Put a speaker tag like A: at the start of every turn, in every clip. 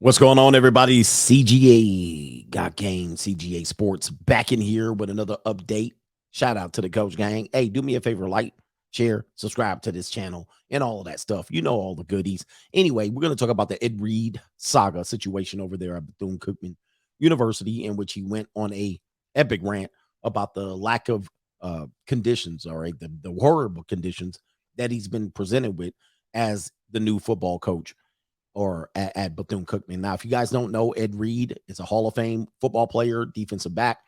A: What's going on, everybody? CGA Got Game, CGA Sports back in here with another update. Shout out to the Coach Gang. Hey, do me a favor, like, share, subscribe to this channel, and all of that stuff. You know all the goodies. Anyway, we're going to talk about the Ed Reed saga situation over there at Bethune Cookman University, in which he went on a epic rant about the lack of conditions, all right, the horrible conditions that he's been presented with as the new football coach or at Bethune Cookman. Now, if you guys don't know, Ed Reed is a Hall of Fame football player, defensive back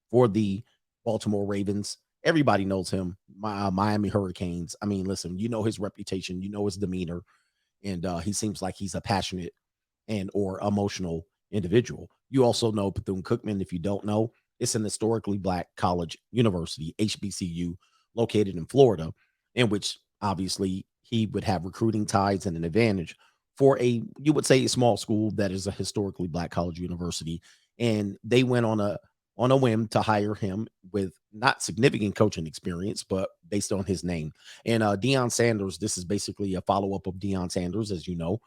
A: for the Baltimore Ravens. Everybody knows him, Miami Hurricanes. I mean, listen, you know his reputation, you know his demeanor, and he seems like he's a passionate and or emotional individual. You also know Bethune Cookman. If you don't know, it's an historically black college university, HBCU, located in Florida, in which obviously he would have recruiting ties and an advantage for you would say, a small school that is a historically black college university. And they went on a whim to hire him with not significant coaching experience, but based on his name. And Deion Sanders, this is basically a follow-up of Deion Sanders, as you know,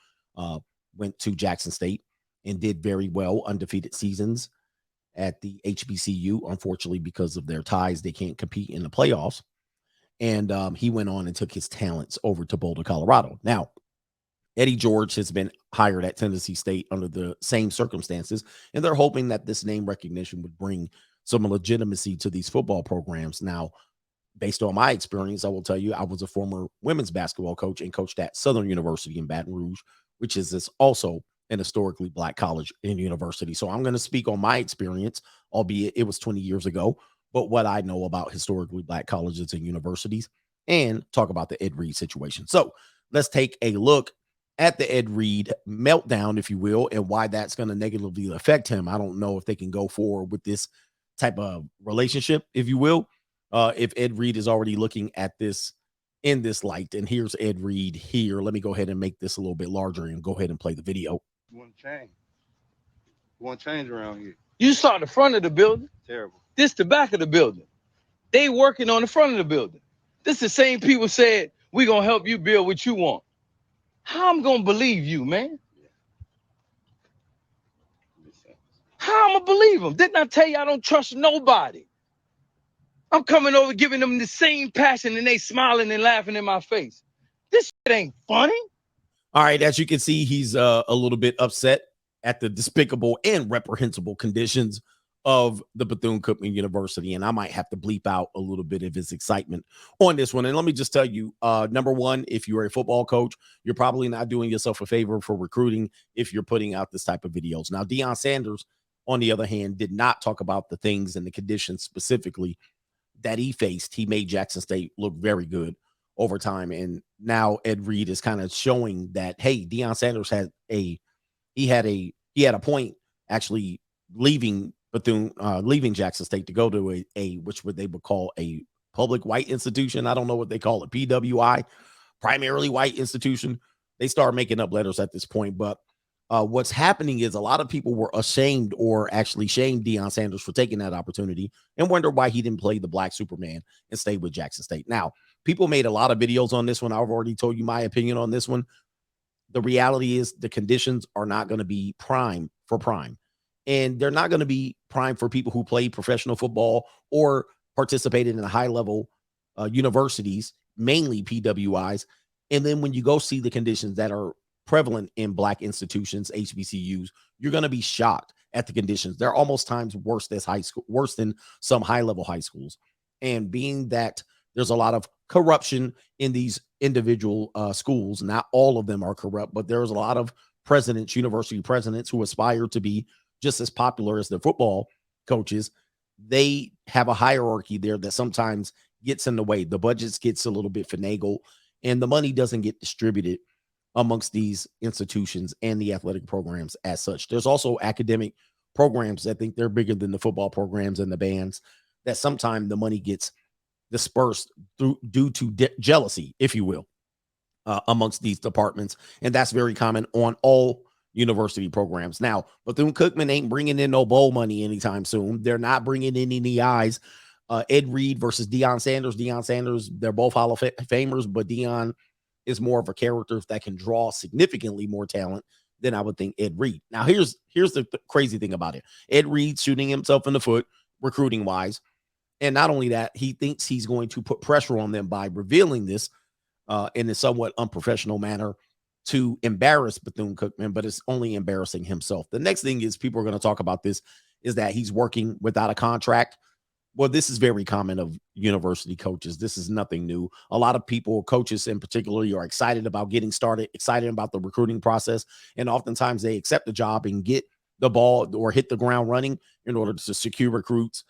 A: went to Jackson State and did very well, undefeated seasons at the HBCU. Unfortunately, because of their ties, they can't compete in the playoffs. And he went on and took his talents over to Boulder, Colorado. Now, Eddie George has been hired at Tennessee State under the same circumstances, and they're hoping that this name recognition would bring some legitimacy to these football programs. Now, based on my experience, I will tell you, I was a former women's basketball coach and coached at Southern University in Baton Rouge, which is also an historically black college and university. So I'm going to speak on my experience, albeit it was 20 years ago, but what I know about historically black colleges and universities, and talk about the Ed Reed situation. So let's take a look at the Ed Reed meltdown, if you will, and why that's going to negatively affect him. I don't know if they can go forward with this type of relationship, if you will, if Ed Reed is already looking at this in this light. And here's Ed Reed here. Let me go ahead and make this a little bit larger and go ahead and play the video.
B: You want to change. You want to change around here.
C: You saw the front of the building.
B: Terrible.
C: This the back of the building. They working on the front of the building. This the same people said, we going to help you build what you want. How I'm going to believe you, man? How I'm going to believe them? Didn't I tell you I don't trust nobody? I'm coming over giving them the same passion and they smiling and laughing in my face. This shit ain't funny.
A: All right, as you can see, he's a little bit upset at the despicable and reprehensible conditions of the Bethune-Cookman University, and I might have to bleep out a little bit of his excitement on this one. And let me just tell you, number one, if you're a football coach, you're probably not doing yourself a favor for recruiting if you're putting out this type of videos. Now, Deion Sanders, on the other hand, did not talk about the things and the conditions specifically that he faced. He made Jackson State look very good over time, and now Ed Reed is kind of showing that, hey, Deion Sanders had a point actually leaving Bethune, leaving Jackson State to go to a which they would call a public white institution. I don't know what they call it, PWI, primarily white institution. They start making up letters at this point, but what's happening is a lot of people were ashamed or actually shamed Deion Sanders for taking that opportunity and wonder why he didn't play the Black Superman and stay with Jackson State. Now, people made a lot of videos on this one. I've already told you my opinion on this one. The reality is the conditions are not going to be prime for prime. And they're not going to be prime for people who play professional football or participated in high-level universities, mainly PWIs. And then when you go see the conditions that are prevalent in black institutions, HBCUs, you're going to be shocked at the conditions. They're almost times worse than some high-level high schools. And being that there's a lot of corruption in these individual schools, not all of them are corrupt, but there's a lot of presidents, university presidents who aspire to be just as popular as the football coaches. They have a hierarchy there that sometimes gets in the way. The budgets gets a little bit finagled and the money doesn't get distributed amongst these institutions and the athletic programs as such. There's also academic programs that think they're bigger than the football programs and the bands, that sometimes the money gets dispersed due to jealousy, if you will, amongst these departments. And that's very common on all university programs. Now, Bethune-Cookman ain't bringing in no bowl money anytime soon. They're not bringing in any eyes. Ed Reed versus Deion Sanders. Deion Sanders, they're both Hall of Famers, but Deion is more of a character that can draw significantly more talent then I would think Ed Reed. Now, here's the crazy thing about it. Ed Reed shooting himself in the foot, recruiting wise. And not only that, he thinks he's going to put pressure on them by revealing this in a somewhat unprofessional manner to embarrass Bethune-Cookman, but it's only embarrassing himself. The next thing is people are going to talk about this is that he's working without a contract. Well, this is very common of university coaches. This is nothing new. A lot of people, coaches in particular, are excited about getting started, excited about the recruiting process, and oftentimes they accept the job and get the ball or hit the ground running in order to secure recruits,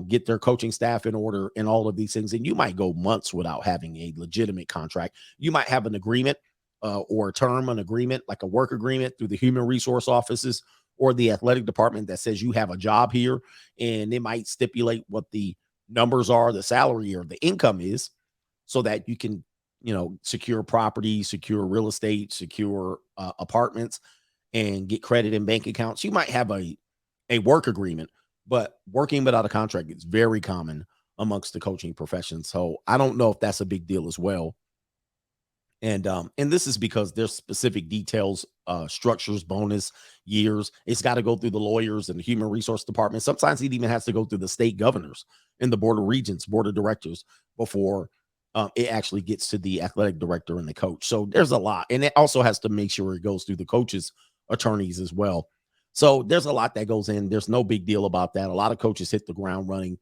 A: get their coaching staff in order, and all of these things. And you might go months without having a legitimate contract. You might have an agreement or a term, an agreement, like a work agreement through the human resource offices or the athletic department that says you have a job here, and they might stipulate what the numbers are, the salary or the income is, so that you can, secure property, secure real estate, secure apartments, and get credit in bank accounts. You might have a work agreement, but working without a contract is very common amongst the coaching profession. So I don't know if that's a big deal as well. And this is because there's specific details, structures, bonus years. It's got to go through the lawyers and the human resource department. Sometimes it even has to go through the state governors and the board of regents, board of directors before it actually gets to the athletic director and the coach. So there's a lot, and it also has to make sure it goes through the coaches' attorneys as well. So there's a lot that goes in. There's no big deal about that. A lot of coaches hit the ground running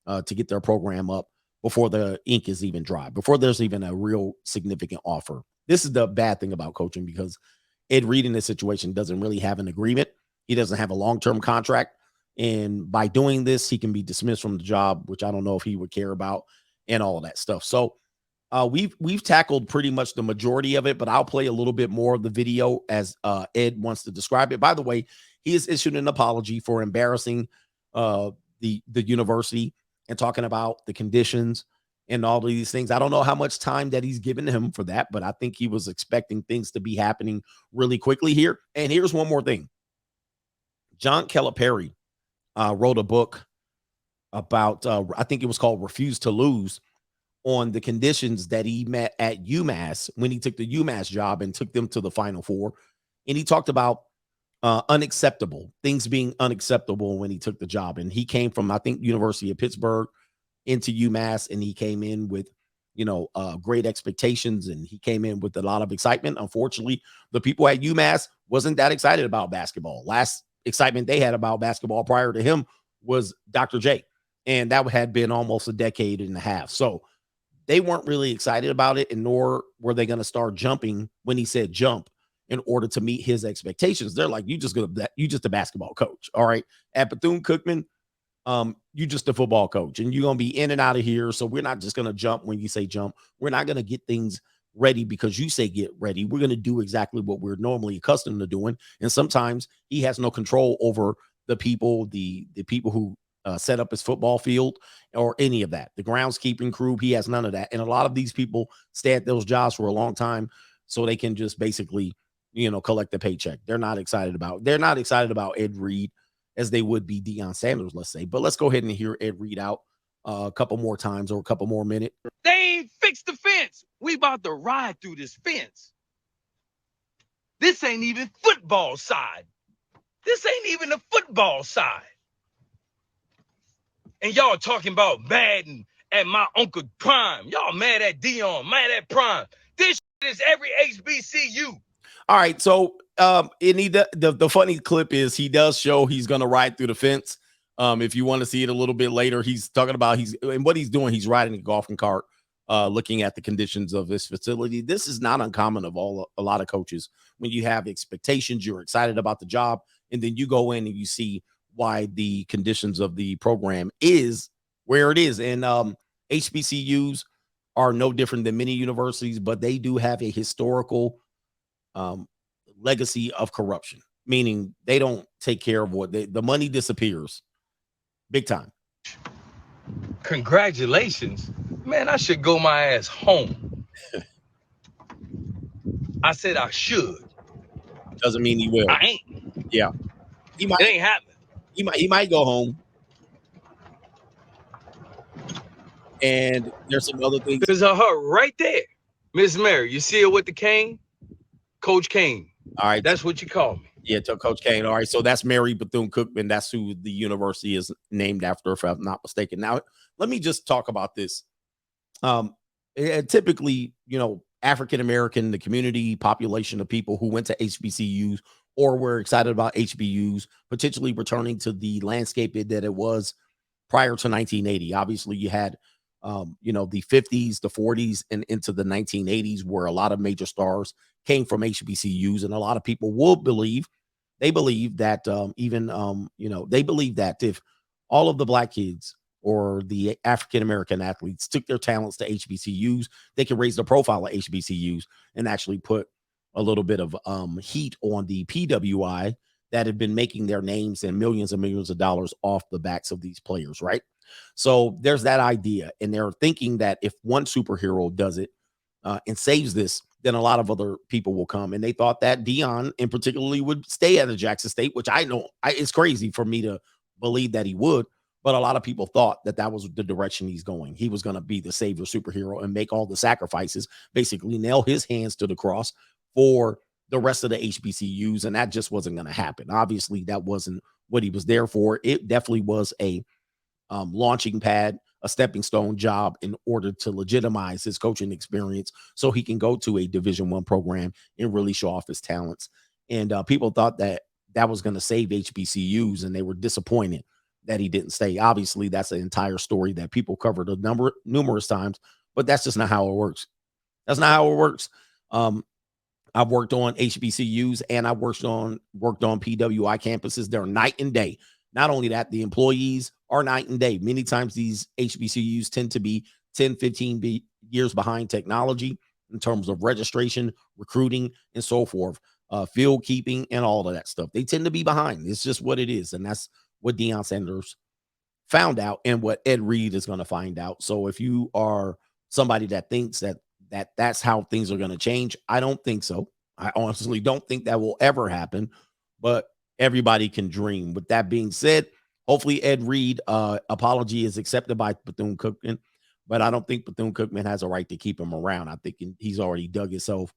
A: to get their program up before the ink is even dry, before there's even a real significant offer. This is the bad thing about coaching, because Ed Reed in this situation doesn't really have an agreement. He doesn't have a long-term contract. And by doing this, he can be dismissed from the job, which I don't know if he would care about, and all of that stuff. So we've tackled pretty much the majority of it, but I'll play a little bit more of the video as Ed wants to describe it. By the way, he has issued an apology for embarrassing the university and talking about the conditions and all of these things. I don't know how much time that he's given him for that, but I think he was expecting things to be happening really quickly here. And here's one more thing. John Calipari wrote a book about, I think it was called Refuse to Lose, on the conditions that he met at UMass when he took the UMass job and took them to the Final Four. And he talked about unacceptable things being unacceptable when he took the job. And he came from, I think, University of Pittsburgh into UMass, and he came in with, great expectations, and he came in with a lot of excitement. Unfortunately, the people at UMass wasn't that excited about basketball. Last excitement they had about basketball prior to him was Dr. J, and that had been almost a decade and a half. So they weren't really excited about it, and nor were they going to start jumping when he said jump in order to meet his expectations. They're like, you just a basketball coach. All right. At Bethune-Cookman, you just a football coach, and you're going to be in and out of here. So we're not just going to jump when you say jump. We're not going to get things ready because you say get ready. We're going to do exactly what we're normally accustomed to doing. And sometimes he has no control over the people, the people who set up his football field or any of that. The groundskeeping crew, he has none of that. And a lot of these people stay at those jobs for a long time so they can just basically, collect the paycheck. They're not excited about Ed Reed as they would be Deion Sanders, let's say. But let's go ahead and hear Ed Reed out a couple more times or a couple more minutes.
C: They ain't fixed the fence. We about to ride through this fence. This ain't even football side. This ain't even the football side. And y'all talking about Madden at my Uncle Prime. Y'all mad at Deion, mad at Prime. This is every HBCU.
A: All right, so the funny clip is he does show he's going to ride through the fence. If you want to see it a little bit later, he's talking about what he's doing. He's riding a golf cart, looking at the conditions of this facility. This is not uncommon of a lot of coaches. When you have expectations, you're excited about the job, and then you go in and you see why the conditions of the program is where it is. And HBCUs are no different than many universities, but they do have a historical legacy of corruption, meaning they don't take care of the money disappears big time.
C: Congratulations. Man, I should go my ass home. I said I should.
A: Doesn't mean he will.
C: I ain't.
A: Yeah.
C: It ain't happening.
A: He might go home. And there's some other things.
C: There's her right there. Miss Mary, you see her with the cane? Coach Kane.
A: All right.
C: That's what you call me.
A: Yeah, to Coach Kane. All right. So that's Mary Bethune-Cookman. That's who the university is named after, if I'm not mistaken. Now, let me just talk about this. Typically, African American, the community population of people who went to HBCUs or were excited about HBUs potentially returning to the landscape that it was prior to 1980. Obviously, you had, the 50s, the 40s, and into the 1980s, where a lot of major stars came from HBCUs, and a lot of people will believe they believe that they believe that if all of the black kids or the African American athletes took their talents to HBCUs, they can raise the profile of HBCUs and actually put a little bit of heat on the PWI that have been making their names and millions of dollars off the backs of these players, right? So there's that idea, and they're thinking that if one superhero does it and saves this, then a lot of other people will come. And they thought that Deion, in particularly, would stay at the Jackson State, which it's crazy for me to believe that he would. But a lot of people thought that that was the direction he's going. He was going to be the savior superhero and make all the sacrifices, basically nail his hands to the cross for the rest of the HBCUs. And that just wasn't going to happen. Obviously, that wasn't what he was there for. It definitely was a launching pad, a stepping stone job in order to legitimize his coaching experience so he can go to a Division I program and really show off his talents. And people thought that that was going to save HBCUs, and they were disappointed that he didn't stay. Obviously, that's an entire story that people covered numerous times, but that's just not how it works. That's not how it works. I've worked on HBCUs and I worked on PWI campuses. They're night and day. Not only that, the employees are night and day. Many times these HBCUs tend to be 10, 15 years behind technology in terms of registration, recruiting, and so forth, field keeping, and all of that stuff. They tend to be behind. It's just what it is. And that's what Deion Sanders found out and what Ed Reed is going to find out. So if you are somebody that thinks that's how things are going to change, I don't think so. I honestly don't think that will ever happen, but everybody can dream. With that being said, hopefully Ed Reed apology is accepted by Bethune-Cookman, but I don't think Bethune-Cookman has a right to keep him around. I think he's already dug himself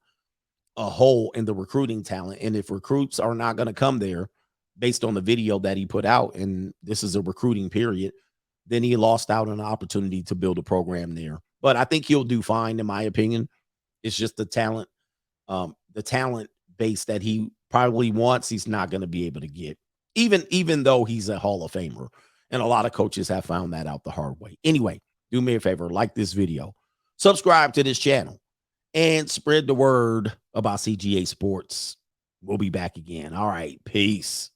A: a hole in the recruiting talent. And if recruits are not going to come there based on the video that he put out, and this is a recruiting period, then he lost out on an opportunity to build a program there. But I think he'll do fine, in my opinion. It's just the talent base that he probably wants, he's not going to be able to get, even though he's a Hall of Famer. And a lot of coaches have found that out the hard way. Anyway, do me a favor, like this video, subscribe to this channel, and spread the word about CGA Sports. We'll be back again. All right, peace.